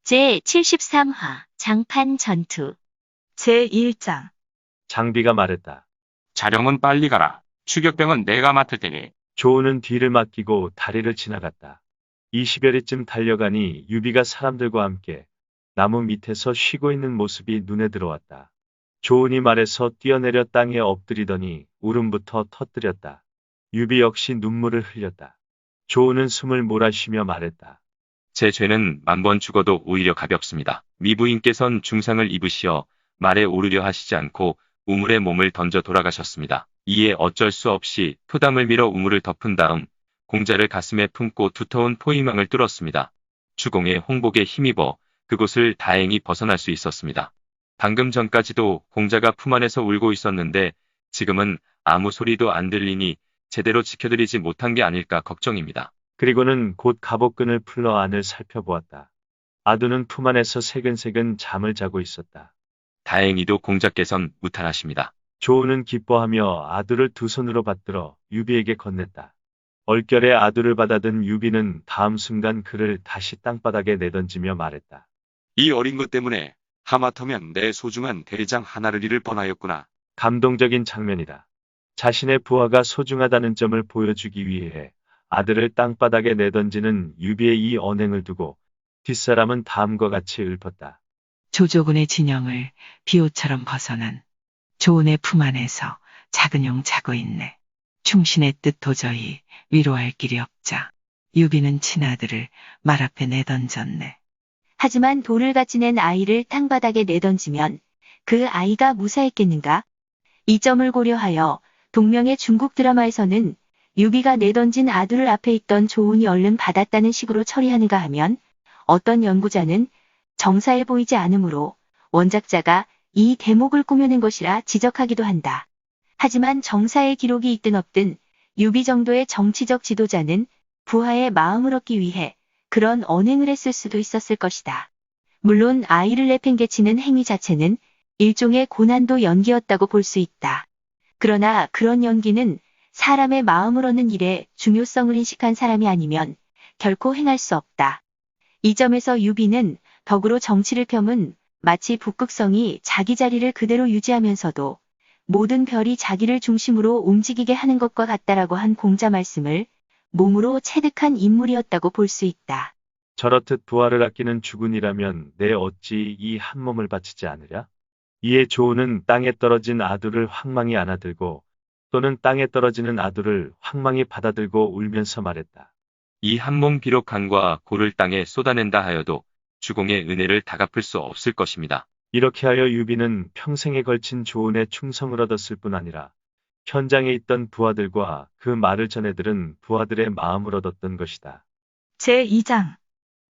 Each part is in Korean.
제73화 장판 전투 제1장 장비가 말했다. 자령은 빨리 가라. 추격병은 내가 맡을 테니. 조우는 뒤를 맡기고 다리를 지나갔다. 20여리쯤 달려가니 유비가 사람들과 함께 나무 밑에서 쉬고 있는 모습이 눈에 들어왔다. 조은이 말에서 뛰어내려 땅에 엎드리더니 울음부터 터뜨렸다. 유비 역시 눈물을 흘렸다. 조은은 숨을 몰아쉬며 말했다. 제 죄는 만번 죽어도 오히려 가볍습니다. 미부인께선 중상을 입으시어 말에 오르려 하시지 않고 우물에 몸을 던져 돌아가셨습니다. 이에 어쩔 수 없이 토담을 밀어 우물을 덮은 다음 공자를 가슴에 품고 두터운 포위망을 뚫었습니다. 주공의 홍복에 힘입어 그곳을 다행히 벗어날 수 있었습니다. 방금 전까지도 공자가 품 안에서 울고 있었는데 지금은 아무 소리도 안 들리니 제대로 지켜드리지 못한 게 아닐까 걱정입니다. 그리고는 곧 갑옷끈을 풀러 안을 살펴보았다. 아두는 품 안에서 새근새근 잠을 자고 있었다. 다행히도 공자께선 무탈하십니다. 조우는 기뻐하며 아두를 두 손으로 받들어 유비에게 건넸다. 얼결에 아두를 받아든 유비는 다음 순간 그를 다시 땅바닥에 내던지며 말했다. 이 어린 것 때문에 하마터면 내 소중한 대장 하나를 잃을 뻔하였구나. 감동적인 장면이다. 자신의 부하가 소중하다는 점을 보여주기 위해 아들을 땅바닥에 내던지는 유비의 이 언행을 두고 뒷사람은 다음과 같이 읊었다. 조조군의 진영을 비호처럼 벗어난 조은의 품 안에서 작은 용 자고 있네. 충신의 뜻 도저히 위로할 길이 없자 유비는 친아들을 말 앞에 내던졌네. 하지만 돌을 같이 낸 아이를 땅바닥에 내던지면 그 아이가 무사했겠는가? 이 점을 고려하여 동명의 중국 드라마에서는 유비가 내던진 아두를 앞에 있던 조은이 얼른 받았다는 식으로 처리하는가 하면 어떤 연구자는 정사해 보이지 않으므로 원작자가 이 대목을 꾸며낸 것이라 지적하기도 한다. 하지만 정사의 기록이 있든 없든 유비 정도의 정치적 지도자는 부하의 마음을 얻기 위해 그런 언행을 했을 수도 있었을 것이다. 물론 아이를 내팽개치는 행위 자체는 일종의 고난도 연기였다고 볼 수 있다. 그러나 그런 연기는 사람의 마음을 얻는 일에 중요성을 인식한 사람이 아니면 결코 행할 수 없다. 이 점에서 유비는 덕으로 정치를 펴은 마치 북극성이 자기 자리를 그대로 유지하면서도 모든 별이 자기를 중심으로 움직이게 하는 것과 같다라고 한 공자 말씀을 몸으로 체득한 인물이었다고 볼 수 있다. 저렇듯 부하를 아끼는 주군이라면 내 어찌 이 한 몸을 바치지 않으랴? 이에 조우는 땅에 떨어진 아두를 황망히 안아들고 또는 땅에 떨어지는 아두를 황망히 받아들고 울면서 말했다. 이 한 몸 비록 간과 고를 땅에 쏟아낸다 하여도 주공의 은혜를 다 갚을 수 없을 것입니다. 이렇게 하여 유비는 평생에 걸친 조은의 충성을 얻었을 뿐 아니라 현장에 있던 부하들과 그 말을 전해 들은 부하들의 마음을 얻었던 것이다. 제2장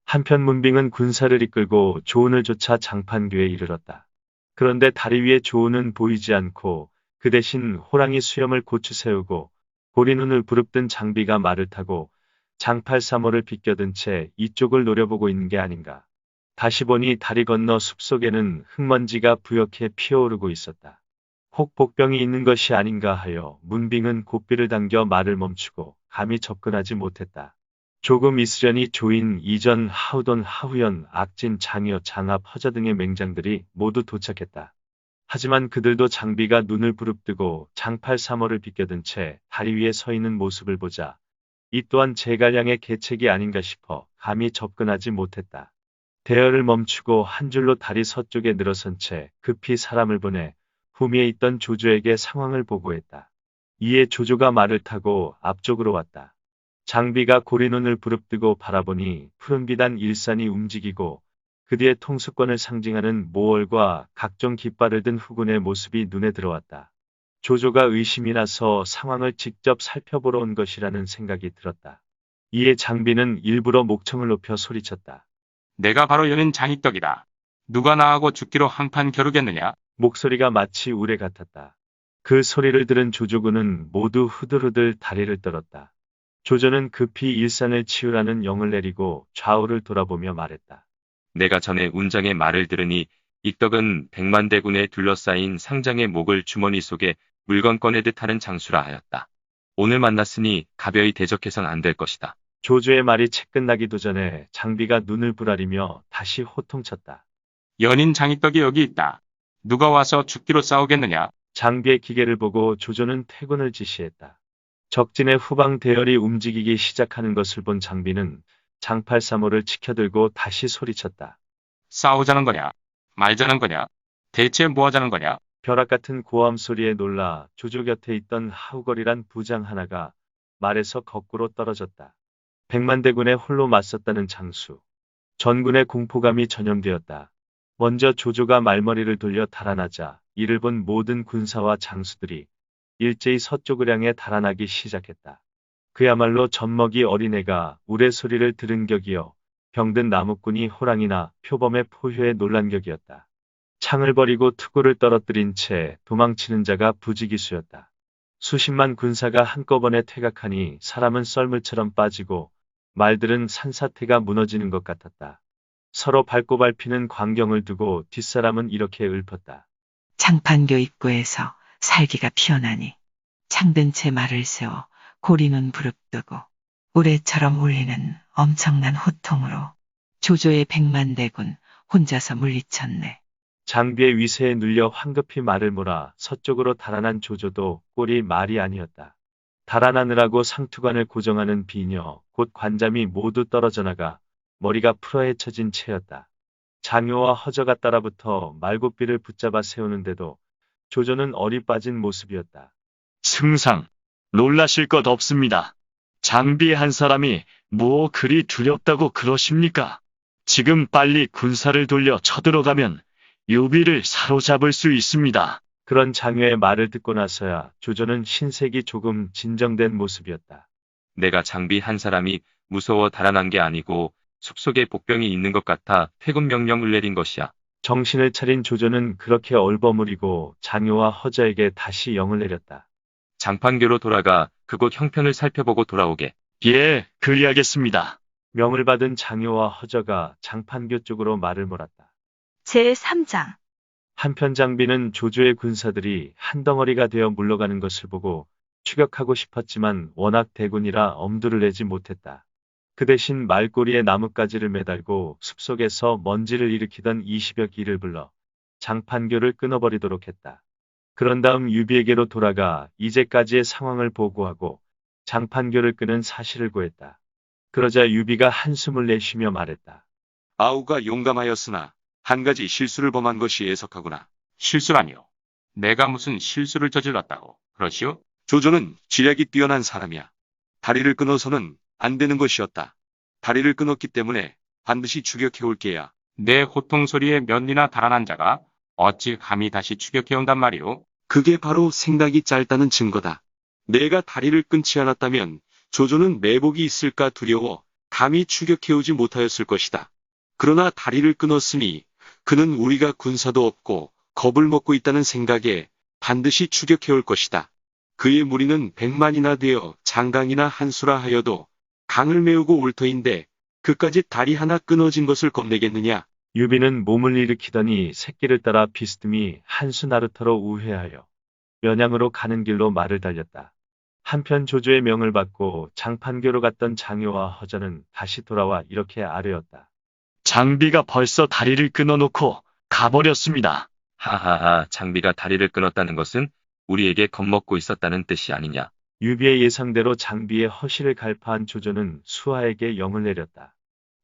한편 문빙은 군사를 이끌고 조은을 쫓아 장판교에 이르렀다. 그런데 다리 위에 조은은 보이지 않고 그 대신 호랑이 수염을 고추 세우고 고리눈을 부릅뜬 장비가 말을 타고 장팔 사모를 비껴든 채 이쪽을 노려보고 있는 게 아닌가. 다시 보니 다리 건너 숲속에는 흙먼지가 부옇게 피어오르고 있었다. 혹 복병이 있는 것이 아닌가 하여 문빙은 고삐를 당겨 말을 멈추고 감히 접근하지 못했다. 조금 있으려니 조인, 이전, 하우돈, 하우연, 악진, 장여, 장합, 허저 등의 맹장들이 모두 도착했다. 하지만 그들도 장비가 눈을 부릅뜨고 장팔 사모를 비껴든 채 다리 위에 서 있는 모습을 보자 이 또한 제갈량의 계책이 아닌가 싶어 감히 접근하지 못했다. 대열을 멈추고 한 줄로 다리 서쪽에 늘어선 채 급히 사람을 보내 후미에 있던 조조에게 상황을 보고했다. 이에 조조가 말을 타고 앞쪽으로 왔다. 장비가 고리눈을 부릅뜨고 바라보니 푸른비단 일산이 움직이고 그 뒤에 통수권을 상징하는 모월과 각종 깃발을 든 후군의 모습이 눈에 들어왔다. 조조가 의심이 나서 상황을 직접 살펴보러 온 것이라는 생각이 들었다. 이에 장비는 일부러 목청을 높여 소리쳤다. 내가 바로 여는 장익덕이다. 누가 나하고 죽기로 한판 겨루겠느냐? 목소리가 마치 우레 같았다. 그 소리를 들은 조조군은 모두 후들후들 다리를 떨었다. 조조는 급히 일산을 치우라는 영을 내리고 좌우를 돌아보며 말했다. 내가 전에 운장의 말을 들으니 익덕은 백만대군에 둘러싸인 상장의 목을 주머니 속에 물건 꺼내듯 하는 장수라 하였다. 오늘 만났으니 가벼이 대적해선 안 될 것이다. 조조의 말이 채 끝나기도 전에 장비가 눈을 부라리며 다시 호통쳤다. 연인 장이떡이 여기 있다. 누가 와서 죽기로 싸우겠느냐? 장비의 기계를 보고 조조는 퇴군을 지시했다. 적진의 후방 대열이 움직이기 시작하는 것을 본 장비는 장팔사모를 치켜들고 다시 소리쳤다. 싸우자는 거냐? 말자는 거냐? 대체 뭐 하자는 거냐? 벼락 같은 고함 소리에 놀라 조조 곁에 있던 하우거리란 부장 하나가 말에서 거꾸로 떨어졌다. 백만대군에 홀로 맞섰다는 장수. 전군의 공포감이 전염되었다. 먼저 조조가 말머리를 돌려 달아나자 이를 본 모든 군사와 장수들이 일제히 서쪽을 향해 달아나기 시작했다. 그야말로 젖먹이 어린애가 우레소리를 들은 격이요. 병든 나무꾼이 호랑이나 표범의 포효에 놀란 격이었다. 창을 버리고 투구를 떨어뜨린 채 도망치는 자가 부지기수였다. 수십만 군사가 한꺼번에 퇴각하니 사람은 썰물처럼 빠지고 말들은 산사태가 무너지는 것 같았다. 서로 밟고 밟히는 광경을 두고 뒷사람은 이렇게 읊었다. 장판교 입구에서 살기가 피어나니 창든 채 말을 세워 고리는 부릅뜨고 우레처럼 울리는 엄청난 호통으로 조조의 백만대군 혼자서 물리쳤네. 장비의 위세에 눌려 황급히 말을 몰아 서쪽으로 달아난 조조도 꼴이 말이 아니었다. 달아나느라고 상투관을 고정하는 비녀, 곧 관잠이 모두 떨어져 나가 머리가 풀어헤쳐진 채였다. 장효와 허저가 따라붙어 말고삐를 붙잡아 세우는데도 조조는 얼이 빠진 모습이었다. 승상, 놀라실 것 없습니다. 장비 한 사람이 뭐 그리 두렵다고 그러십니까? 지금 빨리 군사를 돌려 쳐들어가면 유비를 사로잡을 수 있습니다. 그런 장효의 말을 듣고 나서야 조조는 신색이 조금 진정된 모습이었다. 내가 장비 한 사람이 무서워 달아난 게 아니고 숲속에 복병이 있는 것 같아 퇴군 명령을 내린 것이야. 정신을 차린 조조는 그렇게 얼버무리고 장효와 허저에게 다시 영을 내렸다. 장판교로 돌아가 그곳 형편을 살펴보고 돌아오게. 예, 그리하겠습니다. 명을 받은 장효와 허저가 장판교 쪽으로 말을 몰았다. 제3장 한편 장비는 조조의 군사들이 한 덩어리가 되어 물러가는 것을 보고 추격하고 싶었지만 워낙 대군이라 엄두를 내지 못했다. 그 대신 말꼬리에 나뭇가지를 매달고 숲속에서 먼지를 일으키던 20여 기를 불러 장판교를 끊어버리도록 했다. 그런 다음 유비에게로 돌아가 이제까지의 상황을 보고하고 장판교를 끄는 사실을 고했다. 그러자 유비가 한숨을 내쉬며 말했다. 아우가 용감하였으나 한 가지 실수를 범한 것이 애석하구나. 실수라니요. 내가 무슨 실수를 저질렀다고 그러시오? 조조는 지략이 뛰어난 사람이야. 다리를 끊어서는 안 되는 것이었다. 다리를 끊었기 때문에 반드시 추격해올 게야. 내 호통 소리에 면리나 달아난 자가 어찌 감히 다시 추격해온단 말이오? 그게 바로 생각이 짧다는 증거다. 내가 다리를 끊지 않았다면 조조는 매복이 있을까 두려워 감히 추격해오지 못하였을 것이다. 그러나 다리를 끊었으니 그는 우리가 군사도 없고 겁을 먹고 있다는 생각에 반드시 추격해올 것이다. 그의 무리는 100만이나 되어 장강이나 한수라 하여도 강을 메우고 올 터인데 그까지 다리 하나 끊어진 것을 겁내겠느냐? 유비는 몸을 일으키더니 새끼를 따라 비스듬히 한수 나루터로 우회하여 면양으로 가는 길로 말을 달렸다. 한편 조조의 명을 받고 장판교로 갔던 장효와 허저는 다시 돌아와 이렇게 아뢰었다. 장비가 벌써 다리를 끊어놓고 가버렸습니다. 하하하, 장비가 다리를 끊었다는 것은 우리에게 겁먹고 있었다는 뜻이 아니냐. 유비의 예상대로 장비의 허실을 갈파한 조조는 수하에게 영을 내렸다.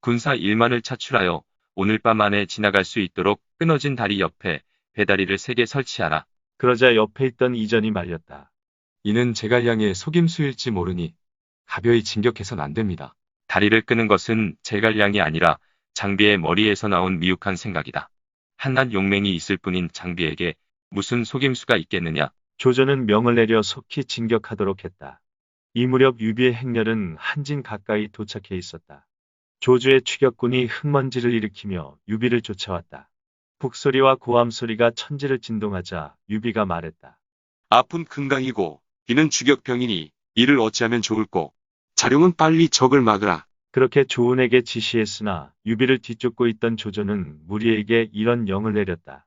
군사 1만을 차출하여 오늘 밤 안에 지나갈 수 있도록 끊어진 다리 옆에 배다리를 3개 설치하라. 그러자 옆에 있던 이전이 말렸다. 이는 제갈량의 속임수일지 모르니 가벼이 진격해선 안 됩니다. 다리를 끄는 것은 제갈량이 아니라 장비의 머리에서 나온 미혹한 생각이다. 한낱 용맹이 있을 뿐인 장비에게 무슨 속임수가 있겠느냐. 조조는 명을 내려 속히 진격하도록 했다. 이 무렵 유비의 행렬은 한진 가까이 도착해 있었다. 조조의 추격군이 흙먼지를 일으키며 유비를 쫓아왔다. 북소리와 고함소리가 천지를 진동하자 유비가 말했다. 아픈 금강이고 이는 추격병이니 이를 어찌하면 좋을꼬. 자룡은 빨리 적을 막으라. 그렇게 조은에게 지시했으나 유비를 뒤쫓고 있던 조조는 무리에게 이런 영을 내렸다.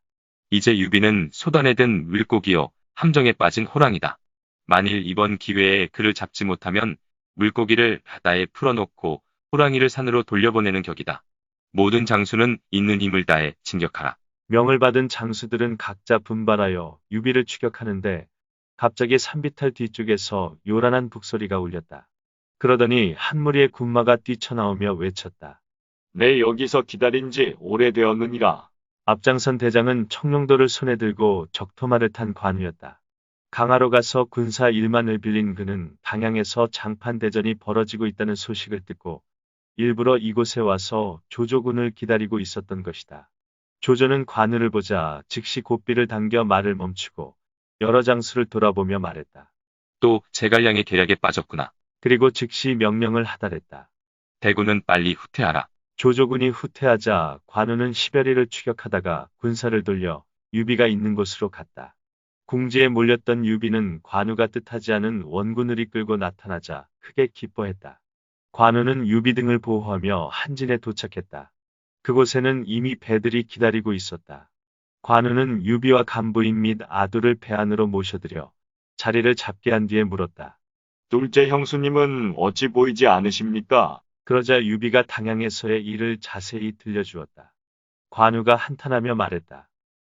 이제 유비는 소단에 든 물고기요 함정에 빠진 호랑이다. 만일 이번 기회에 그를 잡지 못하면 물고기를 바다에 풀어놓고 호랑이를 산으로 돌려보내는 격이다. 모든 장수는 있는 힘을 다해 진격하라. 명을 받은 장수들은 각자 분발하여 유비를 추격하는데 갑자기 산비탈 뒤쪽에서 요란한 북소리가 울렸다. 그러더니 한 무리의 군마가 뛰쳐나오며 외쳤다. 내 여기서 기다린 지 오래되었느니라. 앞장선 대장은 청룡도를 손에 들고 적토마를 탄 관우였다. 강화로 가서 군사 1만을 빌린 그는 당양에서 장판대전이 벌어지고 있다는 소식을 듣고 일부러 이곳에 와서 조조군을 기다리고 있었던 것이다. 조조는 관우를 보자 즉시 고삐를 당겨 말을 멈추고 여러 장수를 돌아보며 말했다. 또 제갈량의 계략에 빠졌구나. 그리고 즉시 명령을 하달했다. 대군은 빨리 후퇴하라. 조조군이 후퇴하자 관우는 시베리를 추격하다가 군사를 돌려 유비가 있는 곳으로 갔다. 궁지에 몰렸던 유비는 관우가 뜻하지 않은 원군을 이끌고 나타나자 크게 기뻐했다. 관우는 유비 등을 보호하며 한진에 도착했다. 그곳에는 이미 배들이 기다리고 있었다. 관우는 유비와 간부인 및 아두를 배 안으로 모셔들여 자리를 잡게 한 뒤에 물었다. 둘째 형수님은 어찌 보이지 않으십니까? 그러자 유비가 당양에서의 일을 자세히 들려주었다. 관우가 한탄하며 말했다.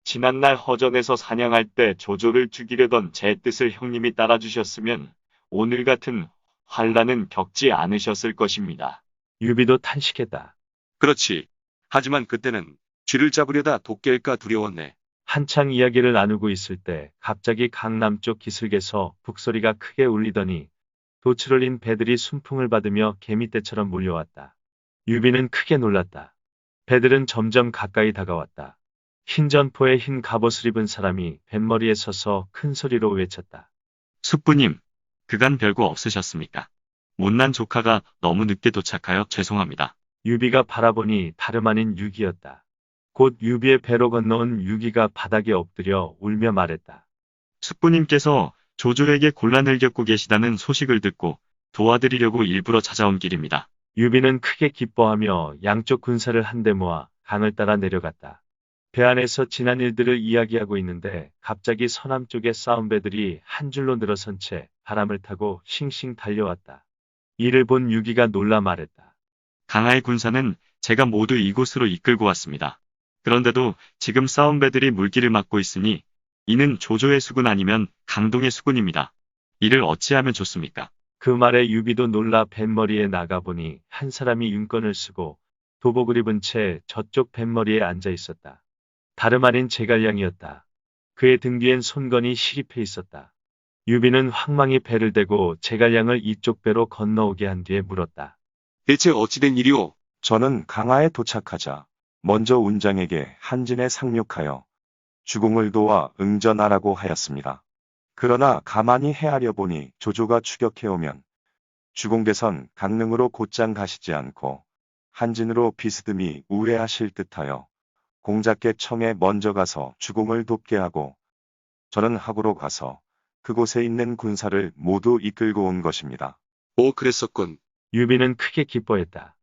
지난날 허전에서 사냥할 때 조조를 죽이려던 제 뜻을 형님이 따라주셨으면 오늘 같은 환란은 겪지 않으셨을 것입니다. 유비도 탄식했다. 그렇지. 하지만 그때는 쥐를 잡으려다 독깰까 두려웠네. 한창 이야기를 나누고 있을 때 갑자기 강남 쪽 기슭에서 북소리가 크게 울리더니 돛을 올린 배들이 순풍을 받으며 개미떼처럼 몰려왔다. 유비는 크게 놀랐다. 배들은 점점 가까이 다가왔다. 흰 전포에 흰 갑옷을 입은 사람이 뱃머리에 서서 큰 소리로 외쳤다. 숙부님, 그간 별거 없으셨습니까? 못난 조카가 너무 늦게 도착하여 죄송합니다. 유비가 바라보니 다름 아닌 유기였다. 곧 유비의 배로 건너온 유기가 바닥에 엎드려 울며 말했다. 숙부님께서 조조에게 곤란을 겪고 계시다는 소식을 듣고 도와드리려고 일부러 찾아온 길입니다. 유비는 크게 기뻐하며 양쪽 군사를 한데 모아 강을 따라 내려갔다. 배 안에서 지난 일들을 이야기하고 있는데 갑자기 서남 쪽의 싸움배들이 한 줄로 늘어선 채 바람을 타고 싱싱 달려왔다. 이를 본 유기가 놀라 말했다. 강하의 군사는 제가 모두 이곳으로 이끌고 왔습니다. 그런데도 지금 싸움배들이 물길을 막고 있으니 이는 조조의 수군 아니면 강동의 수군입니다. 이를 어찌하면 좋습니까? 그 말에 유비도 놀라 뱃머리에 나가보니 한 사람이 윤건을 쓰고 도복을 입은 채 저쪽 뱃머리에 앉아 있었다. 다름 아닌 제갈량이었다. 그의 등 뒤엔 손건이 시립해 있었다. 유비는 황망히 배를 대고 제갈량을 이쪽 배로 건너오게 한 뒤에 물었다. 대체 어찌된 일이오? 저는 강화에 도착하자 먼저 운장에게 한진에 상륙하여 주공을 도와 응전하라고 하였습니다. 그러나 가만히 헤아려 보니 조조가 추격해오면 주공께선 강릉으로 곧장 가시지 않고 한진으로 비스듬히 우회하실 듯하여 공작께 청에 먼저 가서 주공을 돕게 하고 저는 하구로 가서 그곳에 있는 군사를 모두 이끌고 온 것입니다. 오, 그랬었군. 유비는 크게 기뻐했다.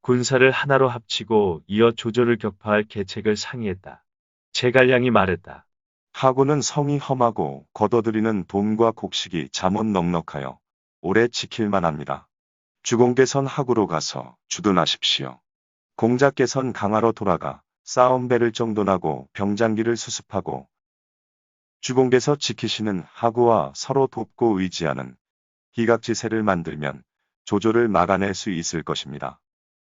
군사를 하나로 합치고 이어 조조를 격파할 계책을 상의했다. 제갈량이 말했다. 하구는 성이 험하고 거둬들이는 돈과 곡식이 잠옷 넉넉하여 오래 지킬만 합니다. 주공께선 하구로 가서 주둔하십시오. 공작께선 강화로 돌아가 싸움배를 정돈하고 병장기를 수습하고 주공께서 지키시는 하구와 서로 돕고 의지하는 기각지세를 만들면 조조를 막아낼 수 있을 것입니다.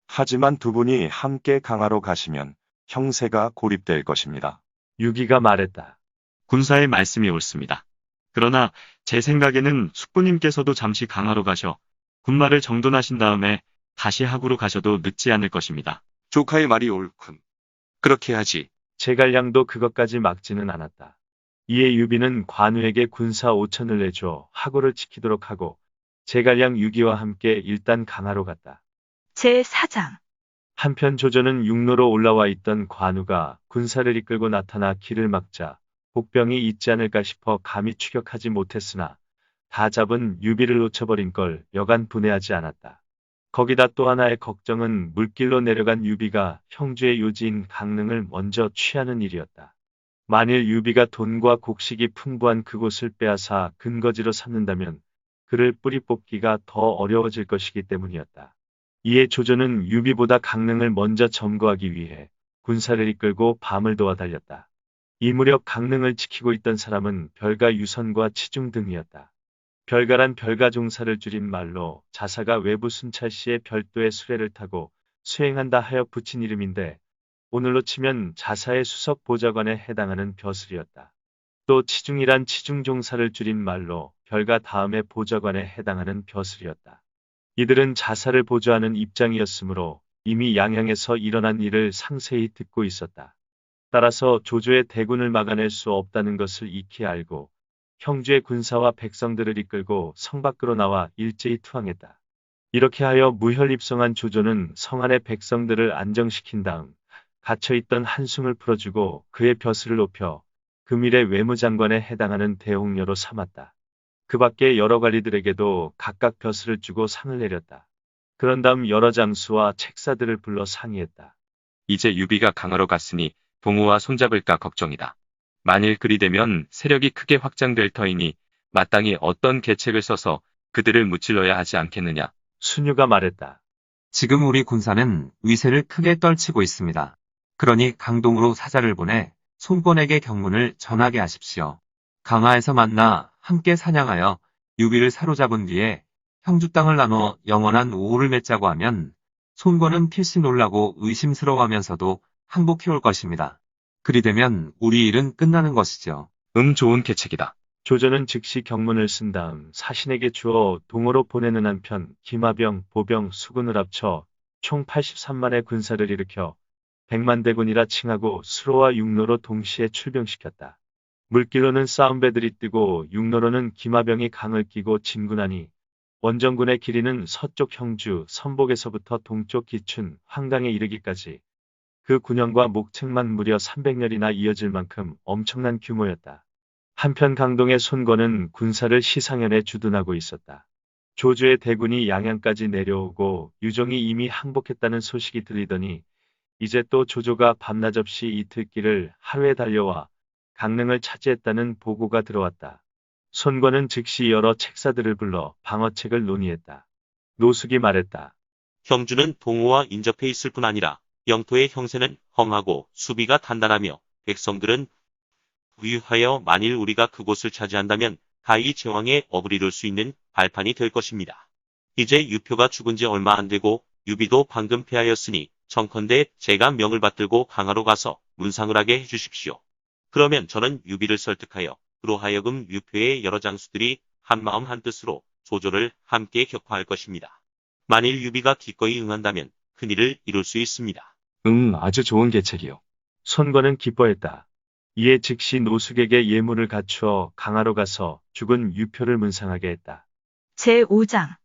하지만 두 분이 함께 강화로 가시면 형세가 고립될 것입니다. 유기가 말했다. 군사의 말씀이 옳습니다. 그러나 제 생각에는 숙부님께서도 잠시 강화로 가셔 군마를 정돈하신 다음에 다시 하구로 가셔도 늦지 않을 것입니다. 조카의 말이 옳군. 그렇게 하지. 제갈량도 그것까지 막지는 않았다. 이에 유비는 관우에게 군사 5천을 내줘 하구를 지키도록 하고 제갈량 유기와 함께 일단 강화로 갔다. 제4장 한편 조조는 육로로 올라와 있던 관우가 군사를 이끌고 나타나 길을 막자 복병이 있지 않을까 싶어 감히 추격하지 못했으나 다 잡은 유비를 놓쳐버린 걸 여간 분해하지 않았다. 거기다 또 하나의 걱정은 물길로 내려간 유비가 형주의 요지인 강릉을 먼저 취하는 일이었다. 만일 유비가 돈과 곡식이 풍부한 그곳을 빼앗아 근거지로 삼는다면 그를 뿌리 뽑기가 더 어려워질 것이기 때문이었다. 이에 조조는 유비보다 강릉을 먼저 점거하기 위해 군사를 이끌고 밤을 도와 달렸다. 이 무렵 강릉을 지키고 있던 사람은 별가 유선과 치중 등이었다. 별가란 별가종사를 줄인 말로 자사가 외부 순찰 시에 별도의 수레를 타고 수행한다 하여 붙인 이름인데 오늘로 치면 자사의 수석 보좌관에 해당하는 벼슬이었다. 또 치중이란 치중종사를 줄인 말로 별가 다음의 보좌관에 해당하는 벼슬이었다. 이들은 자사를 보좌하는 입장이었으므로 이미 양양에서 일어난 일을 상세히 듣고 있었다. 따라서 조조의 대군을 막아낼 수 없다는 것을 익히 알고 형주의 군사와 백성들을 이끌고 성 밖으로 나와 일제히 투항했다. 이렇게 하여 무혈입성한 조조는 성 안의 백성들을 안정시킨 다음 갇혀있던 한승을 풀어주고 그의 벼슬을 높여 금일의 외무장관에 해당하는 대홍려로 삼았다. 그 밖에 여러 관리들에게도 각각 벼슬을 주고 상을 내렸다. 그런 다음 여러 장수와 책사들을 불러 상의했다. 이제 유비가 강화로 갔으니 동호와 손잡을까 걱정이다. 만일 그리 되면 세력이 크게 확장될 터이니 마땅히 어떤 계책을 써서 그들을 무찔러야 하지 않겠느냐. 순유가 말했다. 지금 우리 군사는 위세를 크게 떨치고 있습니다. 그러니 강동으로 사자를 보내 손권에게 경문을 전하게 하십시오. 강화에서 만나 함께 사냥하여 유비를 사로잡은 뒤에 형주 땅을 나눠 영원한 우호를 맺자고 하면 손권은 필시 놀라고 의심스러워하면서도 항복해올 것입니다. 그리 되면 우리 일은 끝나는 것이죠. 좋은 계책이다. 조조는 즉시 경문을 쓴 다음 사신에게 주어 동호로 보내는 한편 기마병, 보병, 수군을 합쳐 총 83만의 군사를 일으켜 100만 대군이라 칭하고 수로와 육로로 동시에 출병시켰다. 물길로는 싸움배들이 뜨고 육로로는 기마병이 강을 끼고 진군하니 원정군의 길이는 서쪽 형주, 선복에서부터 동쪽 기춘, 황당에 이르기까지 그 군영과 목책만 무려 300렬이나 이어질 만큼 엄청난 규모였다. 한편 강동의 손권은 군사를 시상현에 주둔하고 있었다. 조조의 대군이 양양까지 내려오고 유종이 이미 항복했다는 소식이 들리더니 이제 또 조조가 밤낮 없이 이틀길을 하루에 달려와 강릉을 차지했다는 보고가 들어왔다. 손권은 즉시 여러 책사들을 불러 방어책을 논의했다. 노숙이 말했다. 형주는 동호와 인접해 있을 뿐 아니라 영토의 형세는 험하고 수비가 단단하며 백성들은 부유하여 만일 우리가 그곳을 차지한다면 가히 제왕의 업을 이룰 수 있는 발판이 될 것입니다. 이제 유표가 죽은 지 얼마 안 되고 유비도 방금 패하였으니 청컨대 제가 명을 받들고 강화로 가서 문상을 하게 해주십시오. 그러면 저는 유비를 설득하여 그로 하여금 유표의 여러 장수들이 한마음 한뜻으로 조조를 함께 격파할 것입니다. 만일 유비가 기꺼이 응한다면 큰일을 이룰 수 있습니다. 아주 좋은 계책이요. 손권은 기뻐했다. 이에 즉시 노숙에게 예물을 갖추어 강화로 가서 죽은 유표를 문상하게 했다. 제5장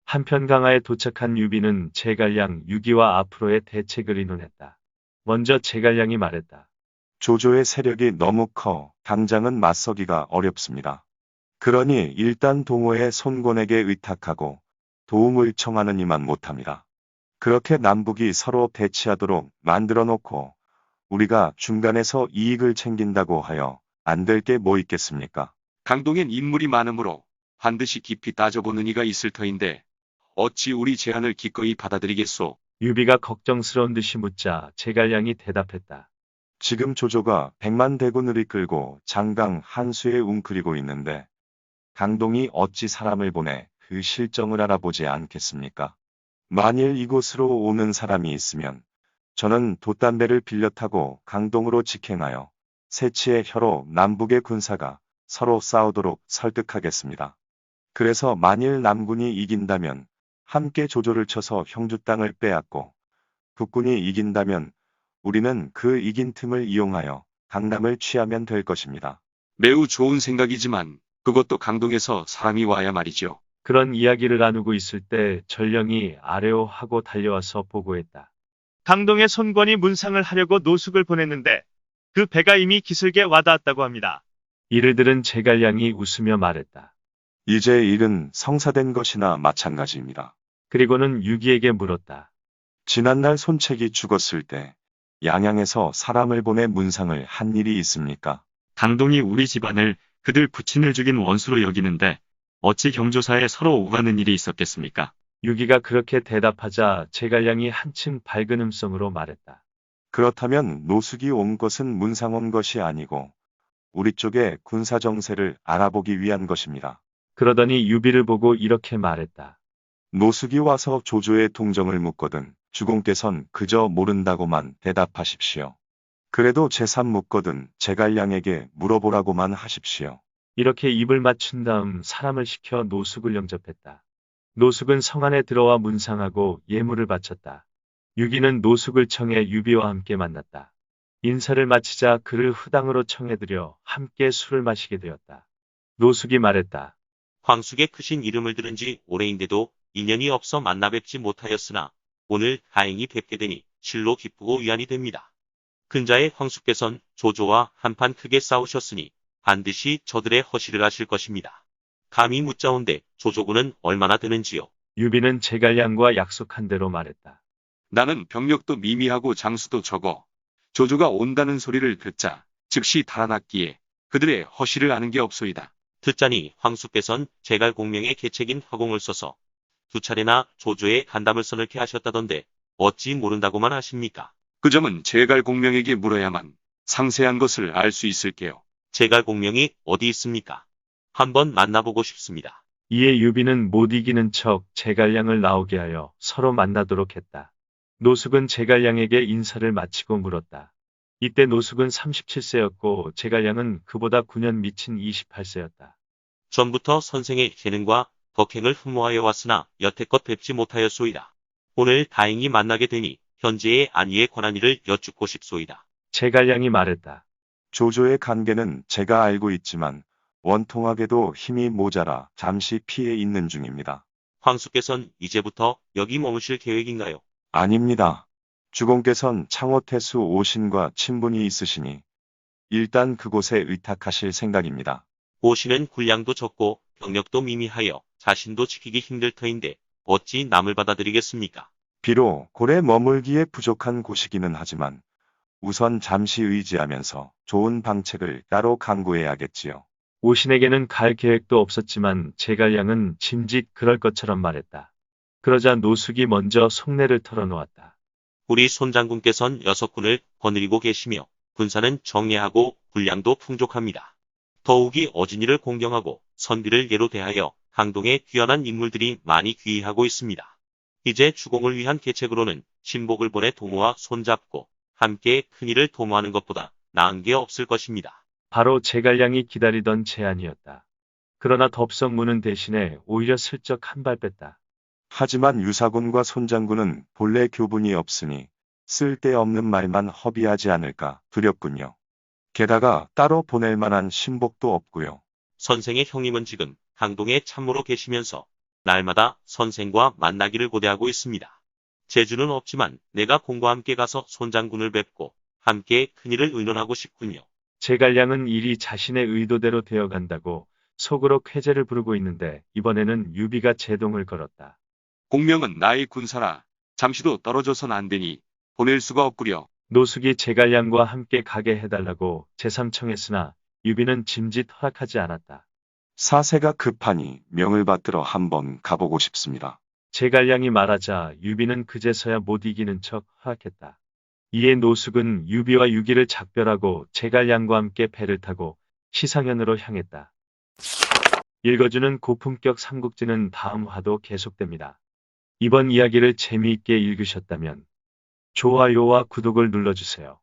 한편 강화에 도착한 유비는 제갈량 유기와 앞으로의 대책을 의논했다. 먼저 제갈량이 말했다. 조조의 세력이 너무 커 당장은 맞서기가 어렵습니다. 그러니 일단 동호의 손권에게 의탁하고 도움을 청하는 이만 못합니다. 그렇게 남북이 서로 대치하도록 만들어 놓고 우리가 중간에서 이익을 챙긴다고 하여 안 될 게 뭐 있겠습니까? 강동엔 인물이 많으므로 반드시 깊이 따져보는 이가 있을 터인데 어찌 우리 제안을 기꺼이 받아들이겠소? 유비가 걱정스러운 듯이 묻자 제갈량이 대답했다. 지금 조조가 100만 대군을 이끌고 장강 한수에 웅크리고 있는데 강동이 어찌 사람을 보내 그 실정을 알아보지 않겠습니까? 만일 이곳으로 오는 사람이 있으면 저는 돛담배를 빌려 타고 강동으로 직행하여 세치의 혀로 남북의 군사가 서로 싸우도록 설득하겠습니다. 그래서 만일 남군이 이긴다면 함께 조조를 쳐서 형주 땅을 빼앗고 북군이 이긴다면 우리는 그 이긴 틈을 이용하여 강남을 취하면 될 것입니다. 매우 좋은 생각이지만 그것도 강동에서 사람이 와야 말이죠. 그런 이야기를 나누고 있을 때 전령이 아래오 하고 달려와서 보고했다. 강동의 손권이 문상을 하려고 노숙을 보냈는데 그 배가 이미 기슭에 와닿았다고 합니다. 이를 들은 제갈량이 웃으며 말했다. 이제 일은 성사된 것이나 마찬가지입니다. 그리고는 유기에게 물었다. 지난날 손책이 죽었을 때 양양에서 사람을 보내 문상을 한 일이 있습니까? 강동이 우리 집안을 그들 부친을 죽인 원수로 여기는데 어찌 경조사에 서로 오가는 일이 있었겠습니까? 유기가 그렇게 대답하자 제갈량이 한층 밝은 음성으로 말했다. 그렇다면 노숙이 온 것은 문상온 것이 아니고 우리 쪽의 군사 정세를 알아보기 위한 것입니다. 그러더니 유비를 보고 이렇게 말했다. 노숙이 와서 조조의 동정을 묻거든 주공께선 그저 모른다고만 대답하십시오. 그래도 재산 묻거든 제갈량에게 물어보라고만 하십시오. 이렇게 입을 맞춘 다음 사람을 시켜 노숙을 영접했다. 노숙은 성 안에 들어와 문상하고 예물을 바쳤다. 유기는 노숙을 청해 유비와 함께 만났다. 인사를 마치자 그를 후당으로 청해들여 함께 술을 마시게 되었다. 노숙이 말했다. 황숙의 크신 이름을 들은 지 오래인데도 인연이 없어 만나 뵙지 못하였으나 오늘 다행히 뵙게 되니 실로 기쁘고 위안이 됩니다. 근자의 황숙께선 조조와 한판 크게 싸우셨으니 반드시 저들의 허시를 하실 것입니다. 감히 묻자온데 조조군은 얼마나 되는지요? 유비는 제갈량과 약속한 대로 말했다. 나는 병력도 미미하고 장수도 적어 조조가 온다는 소리를 듣자 즉시 달아났기에 그들의 허시를 아는 게 없소이다. 듣자니 황숙께선 제갈 공명의 계책인 화공을 써서 두 차례나 조조의 간담을 써넣게 하셨다던데 어찌 모른다고만 하십니까? 그 점은 제갈 공명에게 물어야만 상세한 것을 알 수 있을게요. 제갈 공명이 어디 있습니까? 한번 만나보고 싶습니다. 이에 유비는 못 이기는 척 제갈량을 나오게 하여 서로 만나도록 했다. 노숙은 제갈량에게 인사를 마치고 물었다. 이때 노숙은 37세였고 제갈량은 그보다 9년 미친 28세였다. 전부터 선생의 재능과 덕행을 흠모하여 왔으나 여태껏 뵙지 못하였소이다. 오늘 다행히 만나게 되니 현재의 안위에 관한 일을 여쭙고 싶소이다. 제갈량이 말했다. 조조의 관계는 제가 알고 있지만 원통하게도 힘이 모자라 잠시 피해 있는 중입니다. 황숙께선 이제부터 여기 머무실 계획인가요? 아닙니다. 주공께선 창호태수 오신과 친분이 있으시니 일단 그곳에 의탁하실 생각입니다. 오시는 군량도 적고 병력도 미미하여 자신도 지키기 힘들 터인데 어찌 남을 받아들이겠습니까? 비록 고래 머물기에 부족한 곳이기는 하지만 우선 잠시 의지하면서 좋은 방책을 따로 강구해야겠지요. 오신에게는 갈 계획도 없었지만 제갈량은 짐짓 그럴 것처럼 말했다. 그러자 노숙이 먼저 속내를 털어놓았다. 우리 손장군께선 6군을 거느리고 계시며 군사는 정예하고 군량도 풍족합니다. 더욱이 어진이를 공경하고 선비를 예로 대하여 강동에 뛰어난 인물들이 많이 귀의하고 있습니다. 이제 주공을 위한 계책으로는 신복을 보내 도모와 손잡고 함께 큰일을 도모하는 것보다 나은 게 없을 것입니다. 바로 제갈량이 기다리던 제안이었다. 그러나 덥석 무는 대신에 오히려 슬쩍 한 발 뺐다. 하지만 유사군과 손장군은 본래 교분이 없으니 쓸데없는 말만 허비하지 않을까 두렵군요. 게다가 따로 보낼 만한 신복도 없고요. 선생의 형님은 지금 강동에 참모로 계시면서 날마다 선생과 만나기를 고대하고 있습니다. 재주는 없지만 내가 공과 함께 가서 손장군을 뵙고 함께 큰일을 의논하고 싶군요. 제갈량은 일이 자신의 의도대로 되어간다고 속으로 쾌재를 부르고 있는데 이번에는 유비가 제동을 걸었다. 공명은 나의 군사라 잠시도 떨어져선 안 되니 보낼 수가 없구려. 노숙이 제갈량과 함께 가게 해달라고 재삼청했으나 유비는 짐짓 허락하지 않았다. 사세가 급하니 명을 받들어 한번 가보고 싶습니다. 제갈량이 말하자 유비는 그제서야 못 이기는 척 허락했다. 이에 노숙은 유비와 유기를 작별하고 제갈량과 함께 배를 타고 시상현으로 향했다. 읽어주는 고품격 삼국지는 다음 화도 계속됩니다. 이번 이야기를 재미있게 읽으셨다면 좋아요와 구독을 눌러주세요.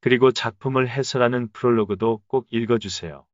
그리고 작품을 해설하는 프롤로그도 꼭 읽어주세요.